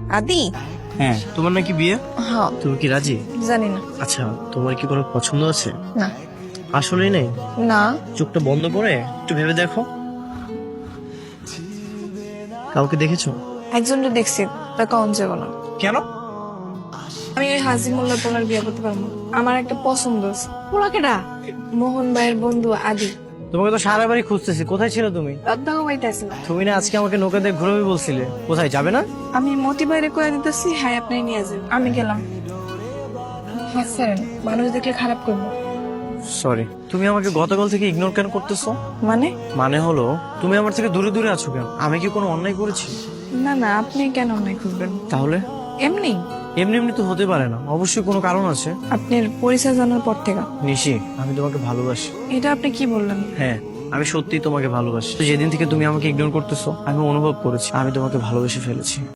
আদি? হ্যাঁ, তোমার নাকি বিয়ে? হ্যাঁ। তুমি কি রাজি? জানি না। আচ্ছা, তোমার কি কোনো পছন্দ আছে? না। আসলেই নেই? না। চোখটা বন্ধ করে একটু ভেবে দেখো। কাউকে দেখেছো? একজনকে দেখছি, তা কম যাবো না। কেন? আমি ওই হাজি মোল্লার পোলার বিয়ে করতে পারবো না। আমার একটা পছন্দ আছে। পোলা কেডা? মোহন ভাইয়ের বন্ধু আদি। তোমাকে তো সারা বাড়ি খুঁজতেছি, কোথায় ছিল তুমি? রত্নাগো বাড়িতে আসলাম। তুমি না আজকে আমাকে নৌকা দিয়ে ঘুরবে বলছিলে, কোথায় যাবে না? আমি মতি বাইরে করে দিতেছি, হ্যাঁ আপনি নিয়ে যান। আমি গেলাম। হ্যাঁ স্যার, মানুষ দেখলে খারাপ করবো। সরি। তুমি আমাকে গতকাল থেকে ইগনোর কেন করতেছো? মানে? মানে হলো তুমি আমার থেকে দূরে দূরে আছো কেন? আমি কি কোনো অন্যায় করেছি? না না, আপনি কেন অন্যায় করবেন? তাহলে এমনি এমনি এমনি তো হতে পারে না, অবশ্যই কোনো কারণ আছে। আপনার পরিচয় জানার পর থেকে। নিশি, আমি তোমাকে ভালোবাসি। এটা আপনি কি বললেন? হ্যাঁ, আমি সত্যিই তোমাকে ভালোবাসি। যেদিন থেকে তুমি আমাকে ইগনোর করতেছো, আমি অনুভব করেছি আমি তোমাকে ভালোবেসে ফেলেছি।